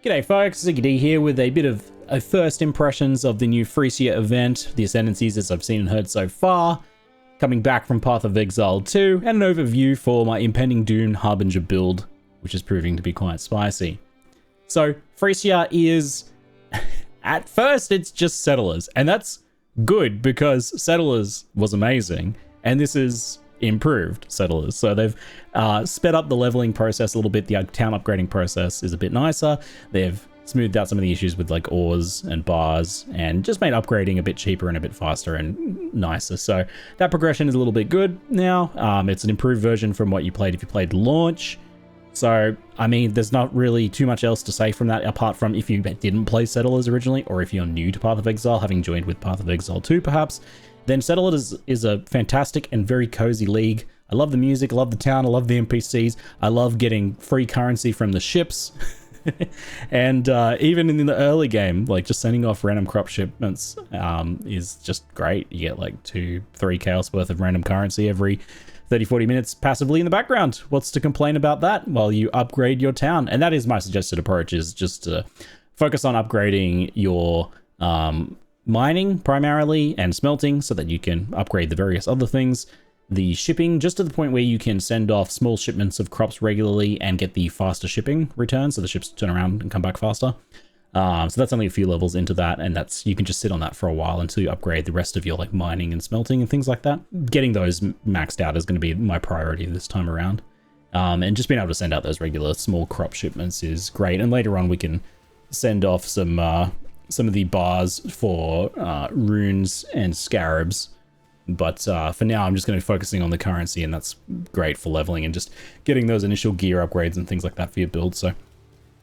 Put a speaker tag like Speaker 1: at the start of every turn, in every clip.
Speaker 1: G'day folks, Ziggy D here with a bit of first impressions of the new Phrecia event, the Ascendancies as I've seen and heard so far, coming back from Path of Exile 2, and an overview for my Impending Doom Harbinger build, which is proving to be quite spicy. So, Phrecia is, at first it's just Settlers, and that's good because Settlers was amazing, and this is improved Settlers. So they've sped up the leveling process a little bit. The town upgrading process is a bit nicer. They've smoothed out some of the issues with like ores and bars and just made upgrading a bit cheaper and a bit faster and nicer. So that progression is a little bit good now. It's an improved version from what you played if you played launch. So, I mean, there's not really too much else to say from that apart from if you didn't play Settlers originally, or if you're new to Path of Exile, having joined with Path of Exile 2 perhaps, then Settlers is a fantastic and very cozy league. I love the music, I love the town, I love the NPCs, I love getting free currency from the ships. And even in the early game, like just sending off random crop shipments is just great. You get like 2-3 chaos worth of random currency every 30-40 minutes passively in the background. What's to complain about that while you upgrade your town? And that is my suggested approach, is just to focus on upgrading your mining primarily and smelting so that you can upgrade the various other things. The shipping, just to the point where you can send off small shipments of crops regularly and get the faster shipping return, so the ships turn around and come back faster. So that's only a few levels into that, and that's, you can just sit on that for a while until you upgrade the rest of your like mining and smelting and things like that. Getting those maxed out is going to be my priority this time around. And just being able to send out those regular small crop shipments is great. And later on we can send off some of the bars for runes and scarabs. But for now, I'm just going to be focusing on the currency, and that's great for leveling and just getting those initial gear upgrades and things like that for your build. So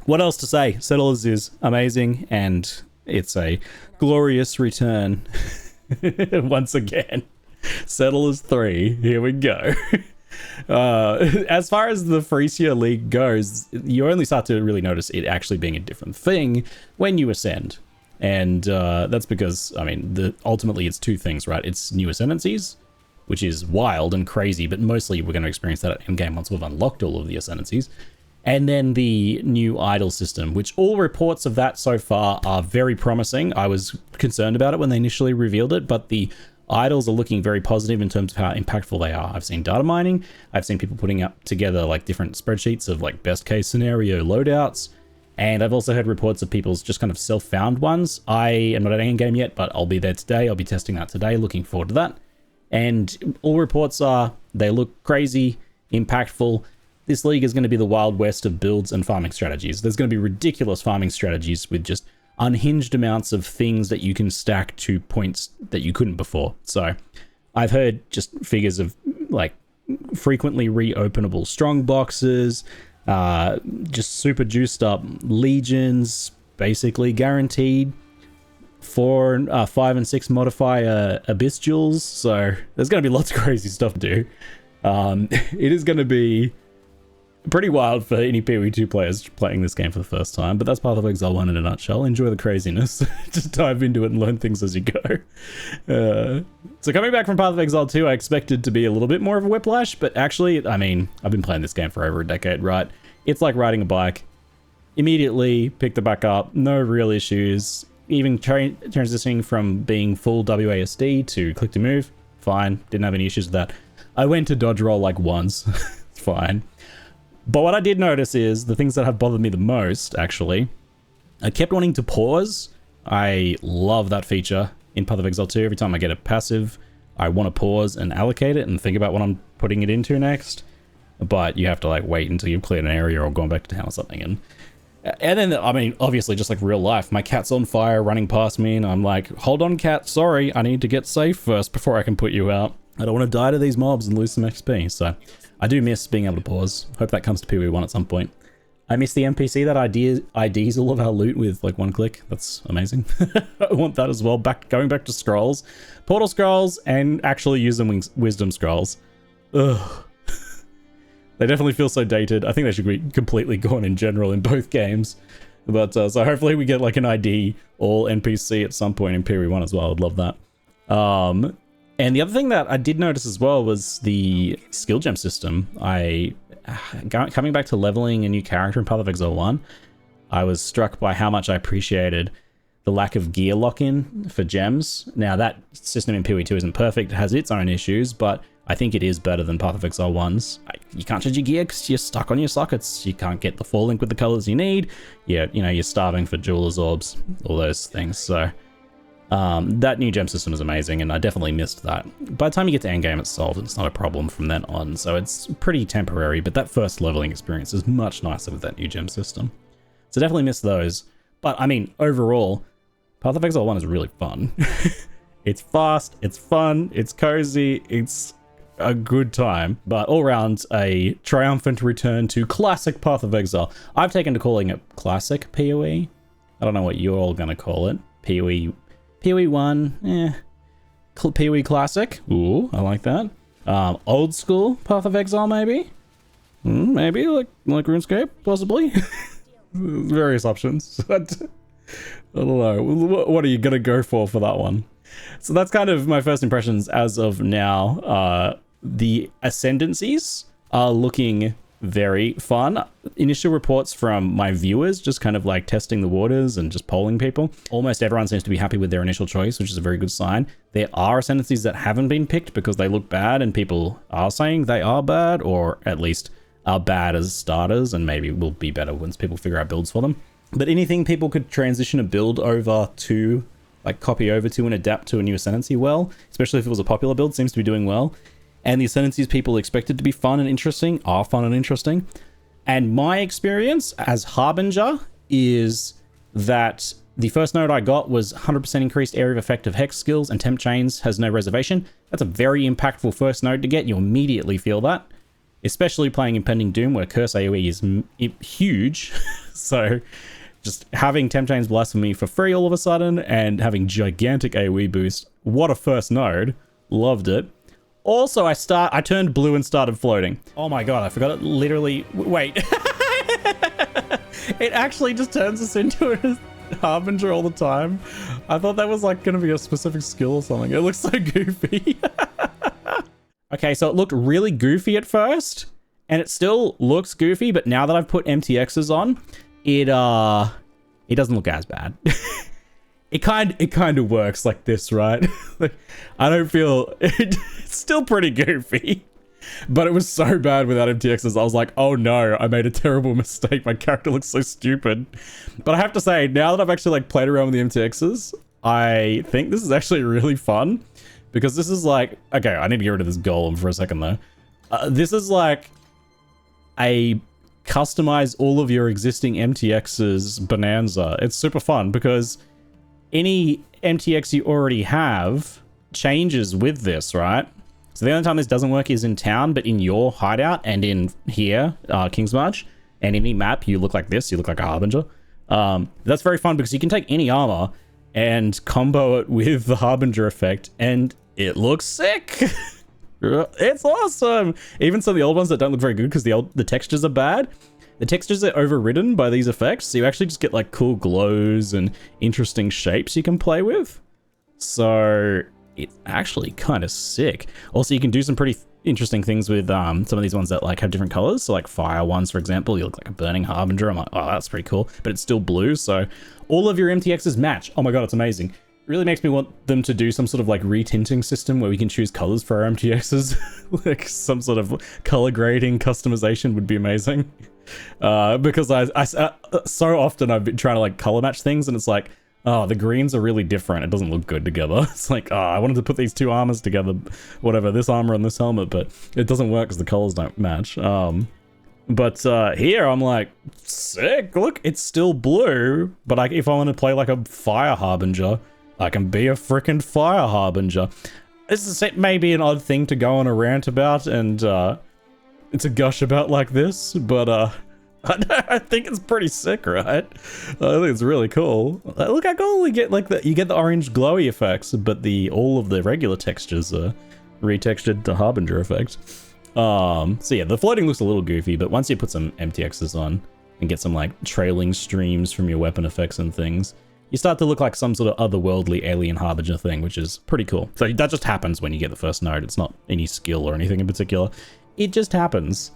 Speaker 1: what else to say? Settlers is amazing, and it's a glorious return once again. Settlers 3, here we go. As far as the Phrecia League goes, you only start to really notice it actually being a different thing when you ascend. And that's because, I mean, ultimately it's two things, right? It's new Ascendancies, which is wild and crazy, but mostly we're going to experience that at endgame once we've unlocked all of the Ascendancies. And then the new idol system, which all reports of that so far are very promising. I was concerned about it when they initially revealed it, but the idols are looking very positive in terms of how impactful they are. I've seen data mining. I've seen people putting up together like different spreadsheets of like best case scenario loadouts. And I've also heard reports of people's just kind of self-found ones. I am not at endgame yet, but I'll be there today. I'll be testing that today. Looking forward to that. And all reports are they look crazy, impactful. This league is going to be the Wild West of builds and farming strategies. There's going to be ridiculous farming strategies with just unhinged amounts of things that you can stack to points that you couldn't before. So I've heard just figures of like frequently reopenable strong boxes, just super juiced up legions, basically guaranteed 4, 5, and 6 modifier abyss jewels. So there's going to be lots of crazy stuff to do. It is going to be pretty wild for any PoE2 players playing this game for the first time, but that's Path of Exile 1 in a nutshell. Enjoy the craziness. Just dive into it and learn things as you go. So coming back from Path of Exile 2, I expected to be a little bit more of a Whiplash, but actually, I mean, I've been playing this game for over a decade, right? It's like riding a bike. Immediately picked it back up, no real issues. Even transitioning from being full WASD to click to move, fine. Didn't have any issues with that. I went to dodge roll like once, it's fine. But what I did notice is the things that have bothered me the most, actually, I kept wanting to pause. I love that feature in Path of Exile 2. Every time I get a passive, I want to pause and allocate it and think about what I'm putting it into next. But you have to like wait until you've cleared an area or gone back to town or something. And then, I mean, obviously, just like real life, my cat's on fire running past me, and I'm like, hold on, cat, sorry, I need to get safe first before I can put you out. I don't want to die to these mobs and lose some XP, so I do miss being able to pause. Hope that comes to PoE 1 at some point. I miss the NPC that IDs all of our loot with like one click. That's amazing. I want that as well. Going back to scrolls, portal scrolls, and actually using wisdom scrolls. Ugh. They definitely feel so dated. I think they should be completely gone in general in both games. But so hopefully we get like an ID all NPC at some point in PoE 1 as well. I'd love that. And the other thing that I did notice as well was the skill gem system. Coming back to leveling a new character in Path of Exile 1, I was struck by how much I appreciated the lack of gear lock-in for gems. Now, that system in PoE2 isn't perfect. It has its own issues, but I think it is better than Path of Exile 1's. You can't change your gear because you're stuck on your sockets. You can't get the full link with the colors you need. You're starving for Jeweler's Orbs, all those things. So that new gem system is amazing, and I definitely missed that. By the time you get to endgame, it's solved. It's not a problem from then on, so it's pretty temporary, but that first leveling experience is much nicer with that new gem system. So definitely missed those. But, I mean, overall, Path of Exile 1 is really fun. It's fast, it's fun, it's cozy, it's a good time. But all around, a triumphant return to classic Path of Exile. I've taken to calling it classic PoE. I don't know what you're all going to call it. PoE 1, PoE classic. Ooh, I like that. Old school Path of Exile, maybe? Maybe, like RuneScape, possibly? Various options. I don't know. What are you going to go for that one? So that's kind of my first impressions as of now. The Ascendancies are looking very fun. Initial reports from my viewers, just kind of like testing the waters and just polling people. Almost everyone seems to be happy with their initial choice, which is a very good sign. There are Ascendancies that haven't been picked because they look bad and people are saying they are bad, or at least are bad as starters, and maybe will be better once people figure out builds for them. But anything people could transition a build over to, like copy over to and adapt to a new Ascendancy well, especially if it was a popular build, seems to be doing well. And the Ascendancies people expected to be fun and interesting are fun and interesting. And my experience as Harbinger is that the first node I got was 100% increased area of effect of Hex skills, and Temp Chains has no reservation. That's a very impactful first node to get. You immediately feel that. Especially playing Impending Doom, where Curse AoE is huge. So just having Temp Chains Blasphemy for free all of a sudden, and having gigantic AoE boost. What a first node. Loved it. Also, I turned blue and started floating. Oh my god, I forgot it literally... Wait. It actually just turns us into a Harbinger all the time. I thought that was like going to be a specific skill or something. It looks so goofy. Okay, so it looked really goofy at first, and it still looks goofy, but now that I've put MTXs on, it doesn't look as bad. It kind of works like this, right? Like, I don't feel... It's still pretty goofy, but it was so bad without MTXs. I was like, oh no, I made a terrible mistake. My character looks so stupid. But I have to say, now that I've actually like played around with the MTXs, I think this is actually really fun. Because this is like... Okay, I need to get rid of this golem for a second, though. This is like a customize all of your existing MTXs bonanza. It's super fun because any MTX you already have changes with this, right? So the only time this doesn't work is in town, but in your hideout and in here, Kingsmarch, and any map, you look like this. You look like a Harbinger. That's very fun because you can take any armor and combo it with the Harbinger effect, and it looks sick. It's awesome. Even some of the old ones that don't look very good because the textures are bad. The textures are overridden by these effects, so you actually just get like cool glows and interesting shapes you can play with. So it's actually kind of sick. Also, you can do some pretty interesting things with some of these ones that like have different colors. So like fire ones, for example, you look like a burning Harbinger. I'm like, oh, that's pretty cool, but it's still blue. So all of your MTXs match. Oh my god, it's amazing. It really makes me want them to do some sort of like retinting system where we can choose colors for our MTXs. Like some sort of color grading customization would be amazing. Because I so often I've been trying to like color match things, and it's like, oh, the greens are really different. It doesn't look good together. It's like, oh, I wanted to put these two armors together, whatever, this armor and this helmet, but it doesn't work because the colors don't match. But here I'm like, sick. Look, it's still blue, but if I want to play like a fire Harbinger, I can be a freaking fire Harbinger. This is maybe an odd thing to go on a rant about and to gush about like this, but I think it's pretty sick, right? I think it's really cool. Look how cool we get, like you get the orange glowy effects, but all of the regular textures are retextured to Harbinger effect. So yeah, the floating looks a little goofy, but once you put some MTXs on and get some like trailing streams from your weapon effects and things, you start to look like some sort of otherworldly alien Harbinger thing, which is pretty cool. So that just happens when you get the first node. It's not any skill or anything in particular. It just happens.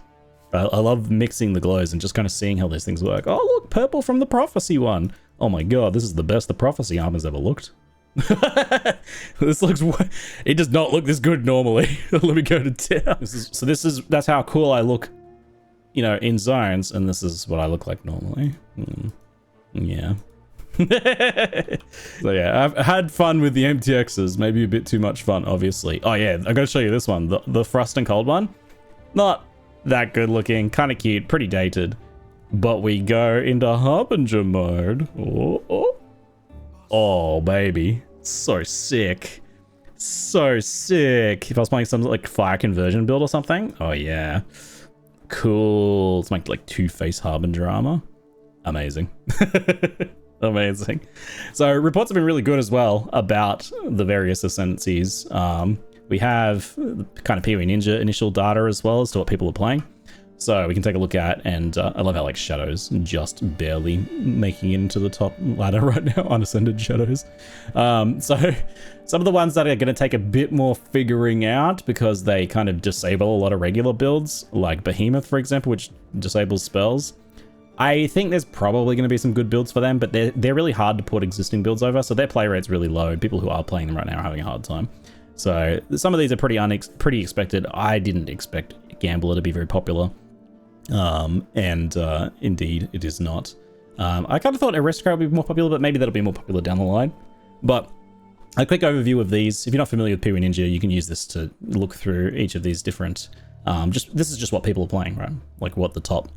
Speaker 1: I love mixing the glows and just kind of seeing how those things work. Oh, look, purple from the prophecy one. Oh my god, this is the best the prophecy armor's ever looked. This looks, it does not look this good normally. Let me go to town. That's how cool I look, you know, in zones, and this is what I look like normally. Yeah. So yeah, I've had fun with the MTXs, maybe a bit too much fun, obviously. Oh yeah, I gotta show you this one, the Frost and Cold one. Not that good looking, kind of cute, pretty dated. But we go into Harbinger mode. Oh, baby. So sick. So sick. If I was playing some like fire conversion build or something. Oh yeah. Cool. It's like two-face Harbinger armor. Amazing. Amazing. So reports have been really good as well about the various Ascendancies. We have kind of PoE Ninja initial data as well as to what people are playing. So we can take a look at, and I love how like Shadows just barely making it into the top ladder right now, unascended Shadows. So some of the ones that are going to take a bit more figuring out because they kind of disable a lot of regular builds, like Behemoth, for example, which disables spells. I think there's probably going to be some good builds for them, but they're really hard to put existing builds over, so their play rate's really low. People who are playing them right now are having a hard time. So some of these are pretty expected. I didn't expect Gambler to be very popular. Indeed it is not. I kind of thought Aristocrat would be more popular, but maybe that'll be more popular down the line. But a quick overview of these. If you're not familiar with PoE Ninja, you can use this to look through each of these different, this is just what people are playing, right? Like what the top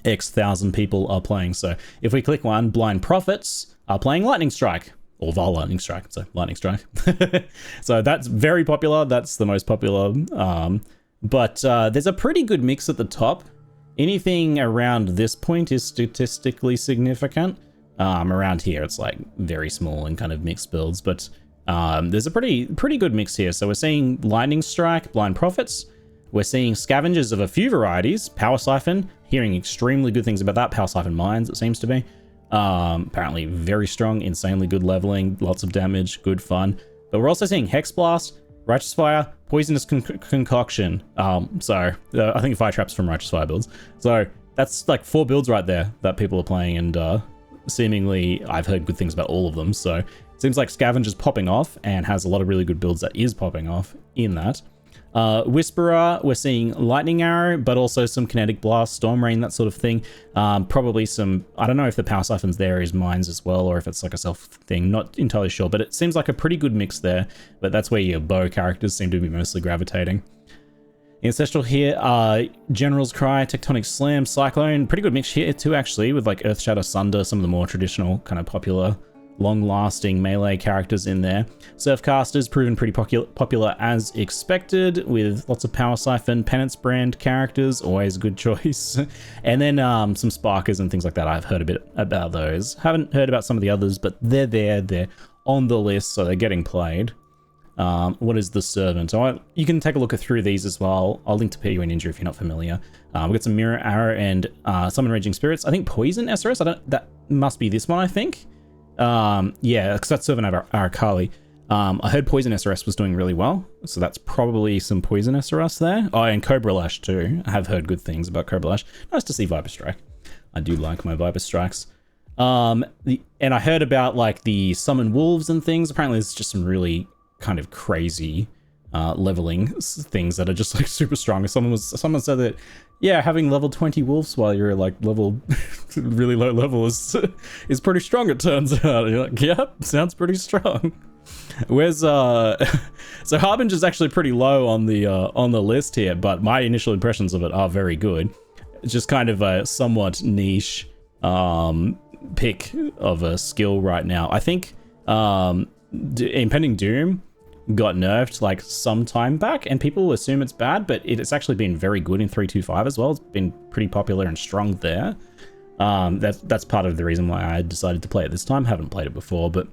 Speaker 1: X thousand people are playing. So if we click one, Blind Prophets are playing Lightning Strike. Or Val Lightning Strike, so Lightning Strike. So that's very popular. That's the most popular. But there's a pretty good mix at the top. Anything around this point is statistically significant. Around here, it's like very small and kind of mixed builds. But there's a pretty good mix here. So we're seeing Lightning Strike, Blind Prophets. We're seeing Scavengers of a few varieties. Power Siphon, hearing extremely good things about that. Power Siphon Mines, it seems to be. Apparently very strong, insanely good leveling, lots of damage, good fun. But we're also seeing Hex Blast, Righteous Fire, Poisonous Concoction. I think Fire Traps from Righteous Fire builds. So that's like 4 builds right there that people are playing, and seemingly I've heard good things about all of them. So it seems like Scavenger's popping off and has a lot of really good builds that is popping off in that. Whisperer, we're seeing Lightning Arrow, but also some Kinetic Blast, Storm Rain, that sort of thing. Probably some, I don't know if the Power Siphons there is Mines as well, or if it's like a self thing, not entirely sure, but it seems like a pretty good mix there, but that's where your bow characters seem to be mostly gravitating. Ancestral here, General's Cry, Tectonic Slam, Cyclone, pretty good mix here too actually, with like Earth Shatter, Sunder, some of the more traditional kind of popular long-lasting melee characters in there. Surfcaster's proven pretty popular as expected, with lots of Power Siphon, Penance Brand characters, always a good choice. And then some Sparkers and things like that. I've heard a bit about those. Haven't heard about some of the others, but they're there, they're on the list, so they're getting played. What is the Servant? So you can take a look through these as well. I'll link to PoE Ninja if you're not familiar. We've got some Mirror Arrow and Summon Raging Spirits. I think Poison SRS, that must be this one, I think. Yeah, because that's Servant of Arakali. I heard Poison SRS was doing really well, so that's probably some Poison SRS there. Oh, and Cobra Lash too. I have heard good things about Cobra Lash. Nice to see Viper Strike. I do like my Viper Strikes. And I heard about like the Summon Wolves and things. Apparently there's just some really kind of crazy leveling things that are just like super strong. Someone said that, yeah, having level 20 wolves while you're like level really low level is pretty strong, it turns out. And you're like, yep, sounds pretty strong. Where's so Harbinger's actually pretty low on the list here, but my initial impressions of it are very good. It's just kind of a somewhat niche pick of a skill right now. I think Impending Doom got nerfed like some time back, and people assume it's bad, but it's actually been very good in 3.2.5 as well. It's been pretty popular and strong there. That's part of the reason why I decided to play it this time. Haven't played it before, but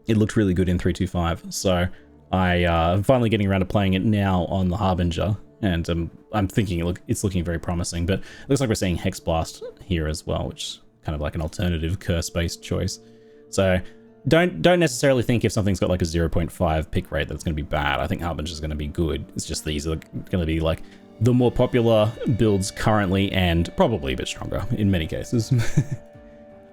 Speaker 1: it looked really good in 3.2.5. So I'm finally getting around to playing it now on the Harbinger, and I'm thinking it's looking very promising. But it looks like we're seeing Hex Blast here as well, which is kind of like an alternative curse-based choice. So don't necessarily think if something's got like a 0.5 pick rate that's going to be bad. I think Harbinger's going to be good. It's just these are going to be like the more popular builds currently, and probably a bit stronger in many cases.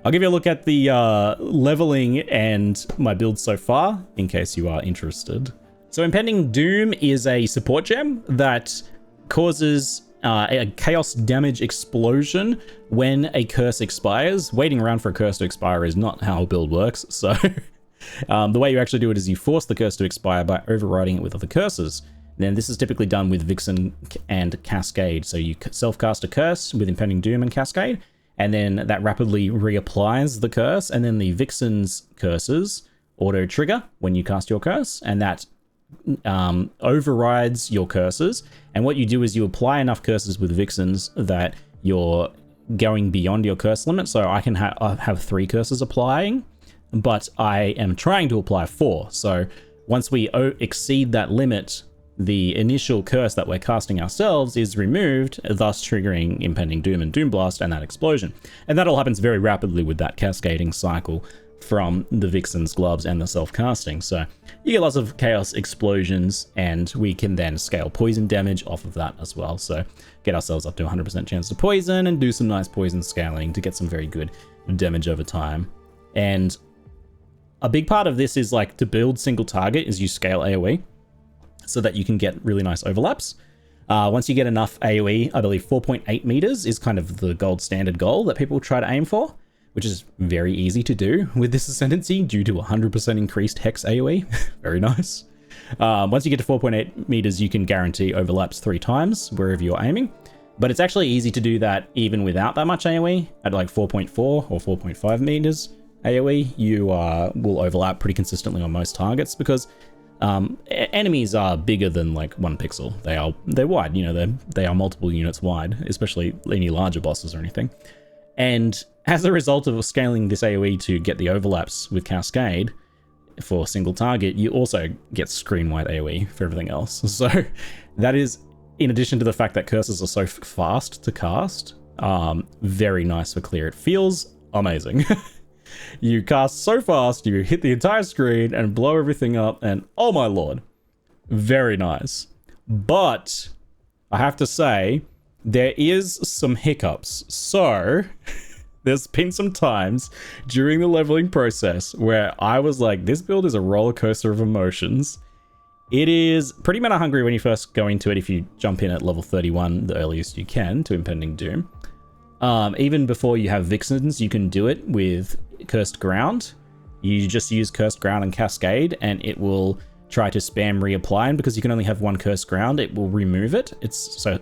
Speaker 1: I'll give you a look at the leveling and my build so far, in case you are interested. So Impending Doom is a support gem that causes a chaos damage explosion when a curse expires. Waiting around for a curse to expire is not how a build works, so the way you actually do it is you force the curse to expire by overriding it with other curses. Then this is typically done with Vixen and Cascade. So you self-cast a curse with Impending Doom and Cascade, and then that rapidly reapplies the curse, and then the Vixen's curses auto-trigger when you cast your curse, and that overrides your curses. And what you do is you apply enough curses with Vixens that you're going beyond your curse limit. So I can have 3 curses applying, but I am trying to apply 4. So once we exceed that limit, the initial curse that we're casting ourselves is removed, thus triggering Impending Doom and Doom Blast and that explosion. And that all happens very rapidly with that cascading cycle from the Vixen's gloves and the self-casting. So you get lots of chaos explosions, and we can then scale poison damage off of that as well. So get ourselves up to 100% chance to poison and do some nice poison scaling to get some very good damage over time. And a big part of this is like to build single target is you scale AoE, so that you can get really nice overlaps. Once you get enough AoE, I believe 4.8 meters is kind of the gold standard goal that people try to aim for, which is very easy to do with this Ascendancy due to 100% increased Hex AoE. Very nice. Once you get to 4.8 meters, you can guarantee overlaps 3 times wherever you're aiming. But it's actually easy to do that even without that much AoE. At like 4.4 or 4.5 meters AoE, you will overlap pretty consistently on most targets, because enemies are bigger than like 1 pixel. They're wide, you know, they are multiple units wide, especially any larger bosses or anything. And as a result of scaling this AoE to get the overlaps with Cascade for single target, you also get screen-wide AoE for everything else. So that is, in addition to the fact that curses are so fast to cast, very nice for clear. It feels amazing. You cast so fast, you hit the entire screen and blow everything up, and oh my lord, very nice. But I have to say, there is some hiccups. So there's been some times during the leveling process where I was like, this build is a roller coaster of emotions. It is pretty mana hungry when you first go into it. If you jump in at level 31, the earliest you can, to Impending Doom. Even before you have Vixens, you can do it with Cursed Ground. You just use Cursed Ground and Cascade, and it will try to spam reapply, and because you can only have 1 Cursed Ground, it will remove it so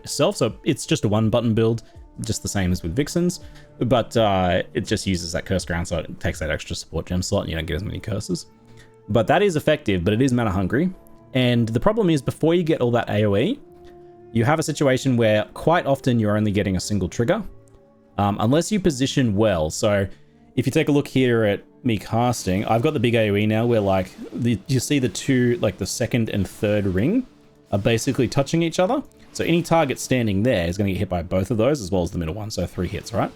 Speaker 1: it's just a 1-button build, just the same as with Vixens, but it just uses that Cursed Ground, so it takes that extra support gem slot and you don't get as many curses. But that is effective, but it is mana hungry. And the problem is, before you get all that AoE, you have a situation where quite often you're only getting a single trigger, unless you position well. So if you take a look here at me casting, I've got the big AoE now where like you see the 2, like the 2nd and 3rd ring are basically touching each other. So any target standing there is going to get hit by both of those as well as the middle one. So 3 hits, right?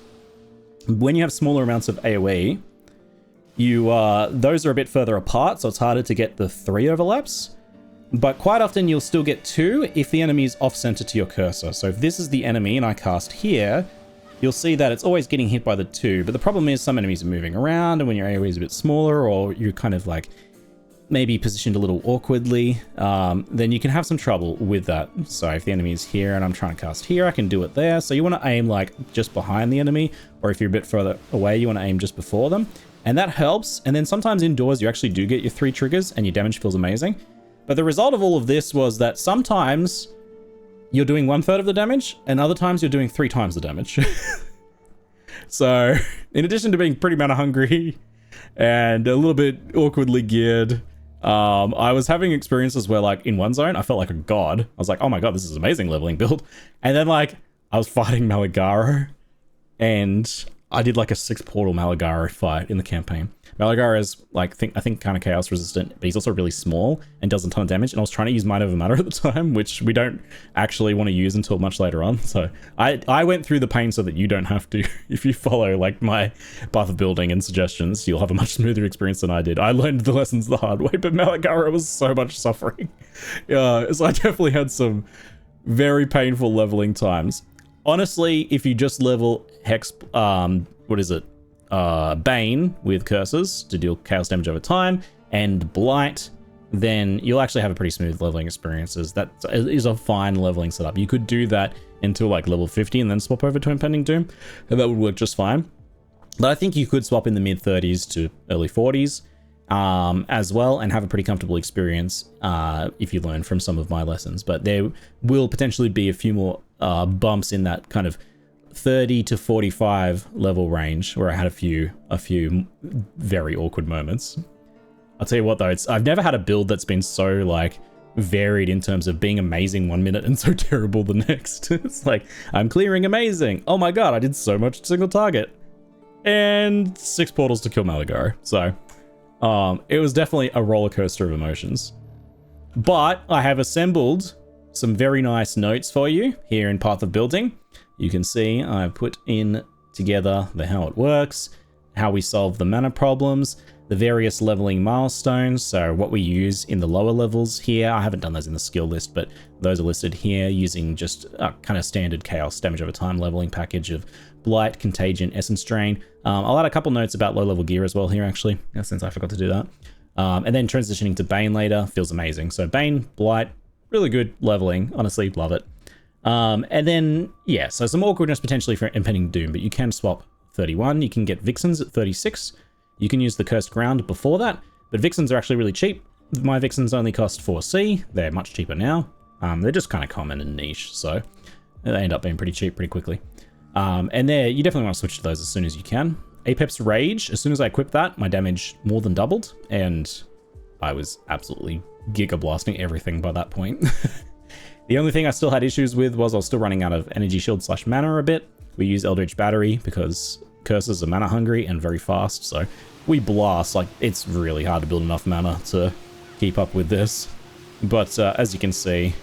Speaker 1: When you have smaller amounts of AoE, those are a bit further apart, so it's harder to get the 3 overlaps. But quite often you'll still get 2 if the enemy is off-center to your cursor. So if this is the enemy and I cast here, you'll see that it's always getting hit by the 2. But the problem is some enemies are moving around, and when your AoE is a bit smaller, or you're kind of like maybe positioned a little awkwardly, then you can have some trouble with that. So if the enemy is here and I'm trying to cast here, I can do it there. So you want to aim like just behind the enemy, or if you're a bit further away, you want to aim just before them. And that helps. And then sometimes indoors, you actually do get your 3 triggers and your damage feels amazing. But the result of all of this was that sometimes you're doing 1/3 of the damage, and other times you're doing 3 times the damage. So, in addition to being pretty mana hungry and a little bit awkwardly geared, I was having experiences where, like, in one zone, I felt like a god. I was like, oh my god, this is an amazing leveling build. And then, like, I was fighting Malagaro, and I did, like, a 6-portal Malagaro fight in the campaign. Malagaro is, like, I think kind of chaos resistant, but he's also really small and does a ton of damage. And I was trying to use Mind Over Matter at the time, which we don't actually want to use until much later on. So I went through the pain so that you don't have to. If you follow, like, my path of building and suggestions, you'll have a much smoother experience than I did. I learned the lessons the hard way, but Malagaro was so much suffering. So I definitely had some Very painful leveling times. Honestly, if you just level Hex, what is it? Bane with curses to deal chaos damage over time, and Blight, then you'll actually have a pretty smooth leveling experiences. That is a fine leveling setup. You could do that until like level 50 and then swap over to Impending Doom, and that would work just fine. But I think you could swap in the mid 30s to early 40s as well, and have a pretty comfortable experience if you learn from some of my lessons. But there will potentially be a few more bumps in that kind of 30 to 45 level range where I had a few very awkward moments. I'll tell you what though, I've never had a build that's been so like varied in terms of being amazing 1 minute and so terrible the next. It's like, I'm clearing amazing. Oh my god, I did so much single target. And 6 portals to kill Malagaro. So, it was definitely a roller coaster of emotions. But I have assembled some very nice notes for you here in Path of Building. You can see I've put in together how it works, how we solve the mana problems, the various leveling milestones, so what we use in the lower levels here. I haven't done those in the skill list, but those are listed here using just a kind of standard chaos damage over time leveling package of Blight, Contagion, Essence Drain. I'll add a couple notes about low level gear as well here actually, since I forgot to do that. And then transitioning to Bane later feels amazing. So Bane, Blight, really good leveling, honestly, love it. And then, yeah, so some awkwardness potentially for Impending Doom, but you can swap 31, you can get Vixens at 36, you can use the Cursed Ground before that, but Vixens are actually really cheap. My Vixens only cost 4C, they're much cheaper now. They're just kind of common and niche, so they end up being pretty cheap pretty quickly. And there, you definitely want to switch to those as soon as you can. Apep's Rage, as soon as I equipped that, my damage more than doubled, and I was absolutely giga blasting everything by that point. The only thing I still had issues with was I was still running out of energy shield / mana a bit. We use Eldritch Battery because curses are mana hungry and very fast, so we blast. Like, it's really hard to build enough mana to keep up with this. But as you can see,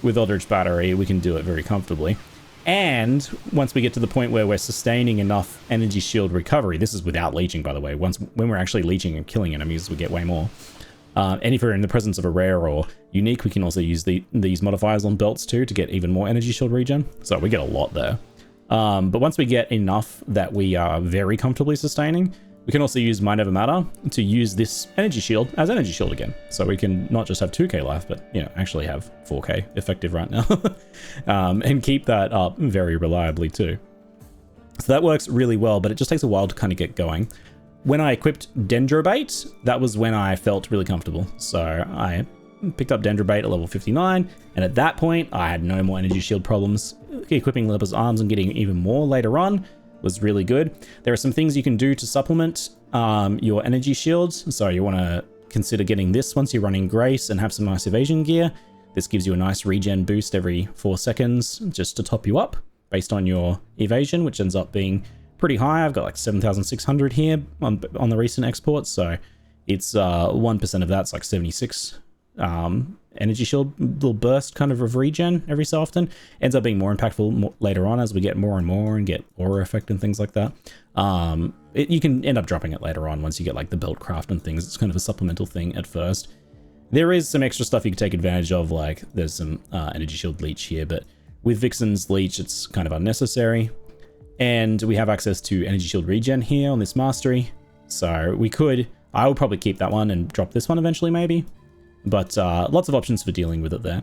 Speaker 1: with Eldritch Battery, we can do it very comfortably. And once we get to the point where we're sustaining enough energy shield recovery, this is without leeching, by the way. When we're actually leeching and killing enemies, we get way more. And if we're in the presence of a rare or unique, we can also use these modifiers on belts too to get even more energy shield regen. So we get a lot there. But once we get enough that we are very comfortably sustaining, we can also use Mind Over Matter to use this energy shield as energy shield again. So we can not just have 2k life, but, you know, actually have 4k effective right now. And keep that up very reliably too. So that works really well, but it just takes a while to kind of get going. When I equipped Dendrobait, that was when I felt really comfortable. So I picked up Dendrobait at level 59, and at that point, I had no more energy shield problems. Equipping Leper's Arms and getting even more later on was really good. There are some things you can do to supplement your energy shields. So you want to consider getting this once you're running Grace and have some nice evasion gear. This gives you a nice regen boost every 4 seconds just to top you up based on your evasion, which ends up being pretty high. I've got like 7,600 here on the recent exports, so it's 1% of that's like 76 energy shield little burst kind of regen every so often. Ends up being more impactful later on as we get more and more and get aura effect and things like that. You can end up dropping it later on once you get like the belt craft and things. It's kind of a supplemental thing at first. There is some extra stuff you can take advantage of, like there's some energy shield leech here, but with Vixen's leech it's kind of unnecessary. And we have access to energy shield regen here on this mastery, so I would probably keep that one and drop this one eventually maybe. But lots of options for dealing with it there.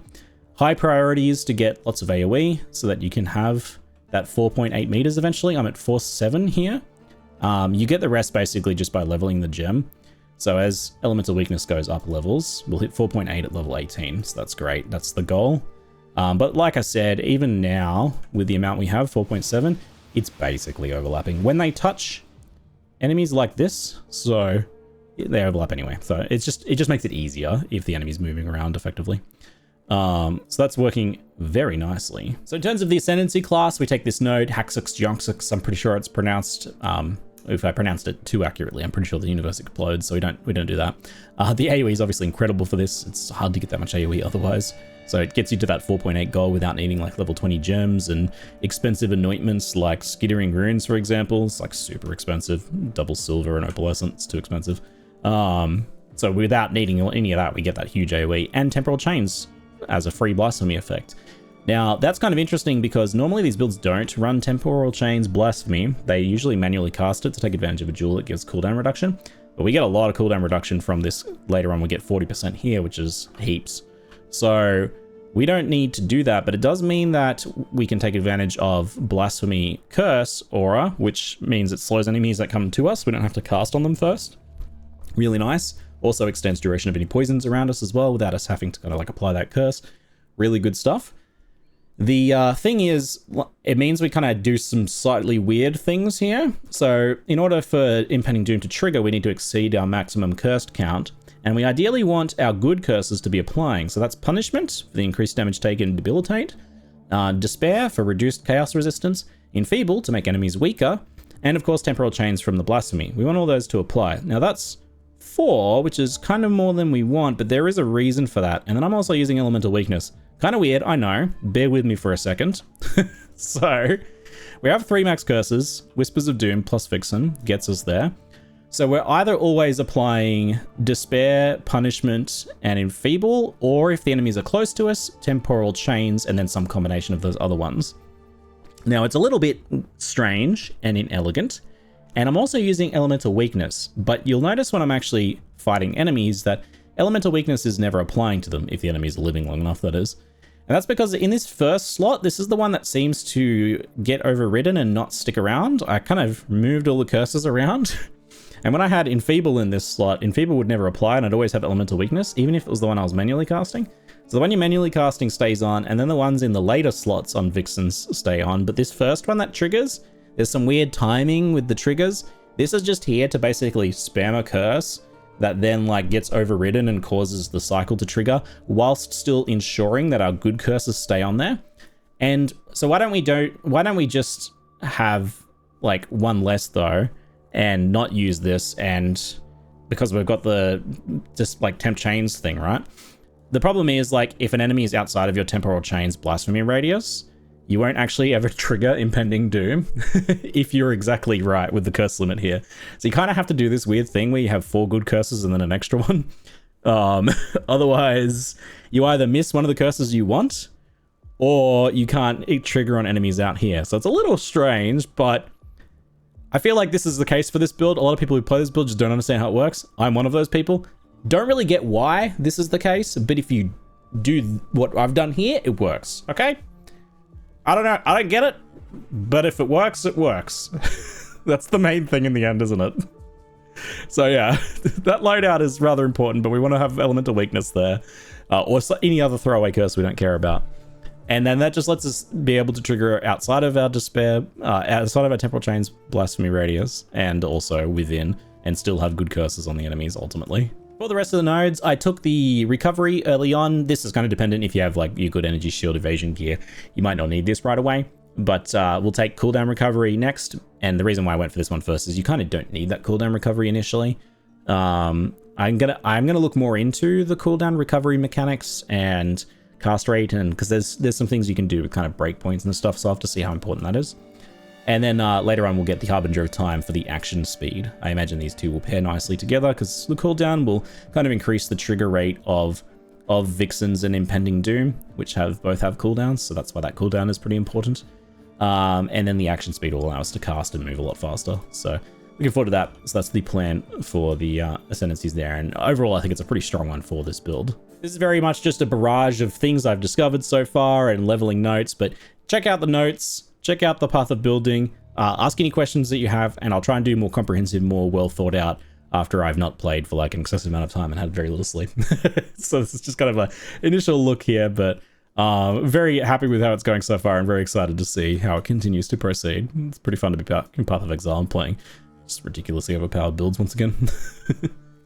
Speaker 1: High priority is to get lots of AoE so that you can have that 4.8 meters eventually. I'm at 4.7 here. You get the rest basically just by leveling the gem. So as elemental weakness goes up levels, we'll hit 4.8 at level 18, so that's great. That's the goal. But like I said, even now with the amount we have, 4.7, it's basically overlapping when they touch enemies like this. So they overlap anyway. So it just makes it easier if the enemy's moving around effectively. So that's working very nicely. So in terms of the Ascendancy class, we take this node, Haxix Jonxix, I'm pretty sure it's pronounced, if I pronounced it too accurately, I'm pretty sure the universe explodes, so we don't do that. The AoE is obviously incredible for this. It's hard to get that much AoE otherwise. So it gets you to that 4.8 goal without needing like level 20 gems and expensive anointments like Skittering Runes, for example. It's like super expensive. Double silver and opalescent, it's too expensive. So without needing any of that, we get that huge AoE and Temporal Chains as a free Blasphemy effect. Now, that's kind of interesting because normally these builds don't run Temporal Chains Blasphemy. They usually manually cast it to take advantage of a jewel that gives cooldown reduction. But we get a lot of cooldown reduction from this. Later on, we get 40% here, which is heaps. So we don't need to do that, but it does mean that we can take advantage of Blasphemy Curse Aura, which means it slows enemies that come to us. We don't have to cast on them first. Really nice. Also extends duration of any poisons around us as well without us having to kind of like apply that curse. Really good stuff. The thing is, it means we kind of do some slightly weird things here. So in order for Impending Doom to trigger, we need to exceed our maximum cursed count. And we ideally want our good curses to be applying. So that's Punishment for the increased damage taken and Debilitate. Despair for reduced chaos resistance. Enfeeble to make enemies weaker. And of course, Temporal Chains from the Blasphemy. We want all those to apply. Now that's 4, which is kind of more than we want, but there is a reason for that. And then I'm also using Elemental Weakness. Kind of weird, I know. Bear with me for a second. So, we have 3 max curses. Whispers of Doom plus Vixen gets us there. So we're either always applying Despair, Punishment, and Enfeeble, or if the enemies are close to us, Temporal Chains, and then some combination of those other ones. Now, it's a little bit strange and inelegant, and I'm also using Elemental Weakness, but you'll notice when I'm actually fighting enemies that Elemental Weakness is never applying to them, if the enemies are living long enough, that is. And that's because in this first slot, this is the one that seems to get overridden and not stick around. I kind of moved all the curses around. And when I had Enfeeble in this slot, Enfeeble would never apply, and I'd always have Elemental Weakness, even if it was the one I was manually casting. So the one you're manually casting stays on, and then the ones in the later slots on Vixens stay on. But this first one that triggers, there's some weird timing with the triggers. This is just here to basically spam a curse that then like gets overridden and causes the cycle to trigger, whilst still ensuring that our good curses stay on there. And so why don't we just have like one less though, and not use this, and because we've got the just like temp chains thing, right? The problem is, like, if an enemy is outside of your Temporal Chains Blasphemy radius, you won't actually ever trigger Impending Doom if you're exactly right with the curse limit here. So you kind of have to do this weird thing where you have 4 good curses and then an extra one. Otherwise, you either miss one of the curses you want, or you can't trigger on enemies out here. So it's a little strange, but I feel like this is the case for this build. A lot of people who play this build just don't understand how it works. I'm one of those people. Don't really get why this is the case, but if you do what I've done here, it works, okay? I don't know, I don't get it, but if it works, it works. That's the main thing in the end, isn't it? So yeah, that loadout is rather important, but we want to have Elemental Weakness there, or any other throwaway curse we don't care about. And then that just lets us be able to trigger outside of our Despair, outside of our Temporal Chains Blasphemy radius, and also within, and still have good curses on the enemies ultimately. For the rest of the nodes, I took the recovery early on. This is kind of dependent if you have like your good energy shield evasion gear. You might not need this right away, but we'll take cooldown recovery next. And the reason why I went for this one first is you kind of don't need that cooldown recovery initially. I'm gonna look more into the cooldown recovery mechanics and cast rate, and because there's some things you can do with kind of breakpoints and stuff, so I'll have to see how important that is. And then later on, we'll get the Harbinger of Time for the action speed. I imagine these two will pair nicely together because the cooldown will kind of increase the trigger rate of Vixens and Impending Doom, which both have cooldowns, so that's why that cooldown is pretty important. And then the action speed will allow us to cast and move a lot faster. So looking forward to that. So that's the plan for the Ascendancies there. And overall, I think it's a pretty strong one for this build. This is very much just a barrage of things I've discovered so far and leveling notes, but check out the notes. Check out the Path of Building, ask any questions that you have, and I'll try and do more comprehensive, more well thought out after I've not played for like an excessive amount of time and had very little sleep. So this is just kind of an initial look here, but very happy with how it's going so far and very excited to see how it continues to proceed. It's pretty fun to be in Path of Exile and playing just ridiculously overpowered builds once again.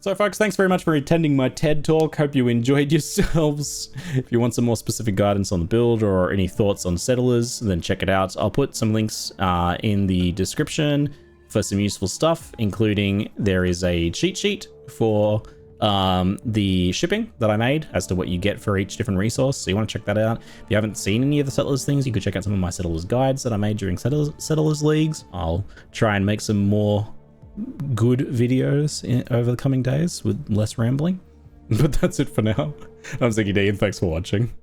Speaker 1: So folks, thanks very much for attending my TED Talk. Hope you enjoyed yourselves. If you want some more specific guidance on the build or any thoughts on settlers, then check it out. I'll put some links in the description for some useful stuff, including there is a cheat sheet for the shipping that I made as to what you get for each different resource. So you want to check that out. If you haven't seen any of the Settlers things, you could check out some of my Settlers guides that I made during Settlers Leagues. I'll try and make some more good videos over the coming days with less rambling. But that's it for now. I'm Ziggy D, and thanks for watching.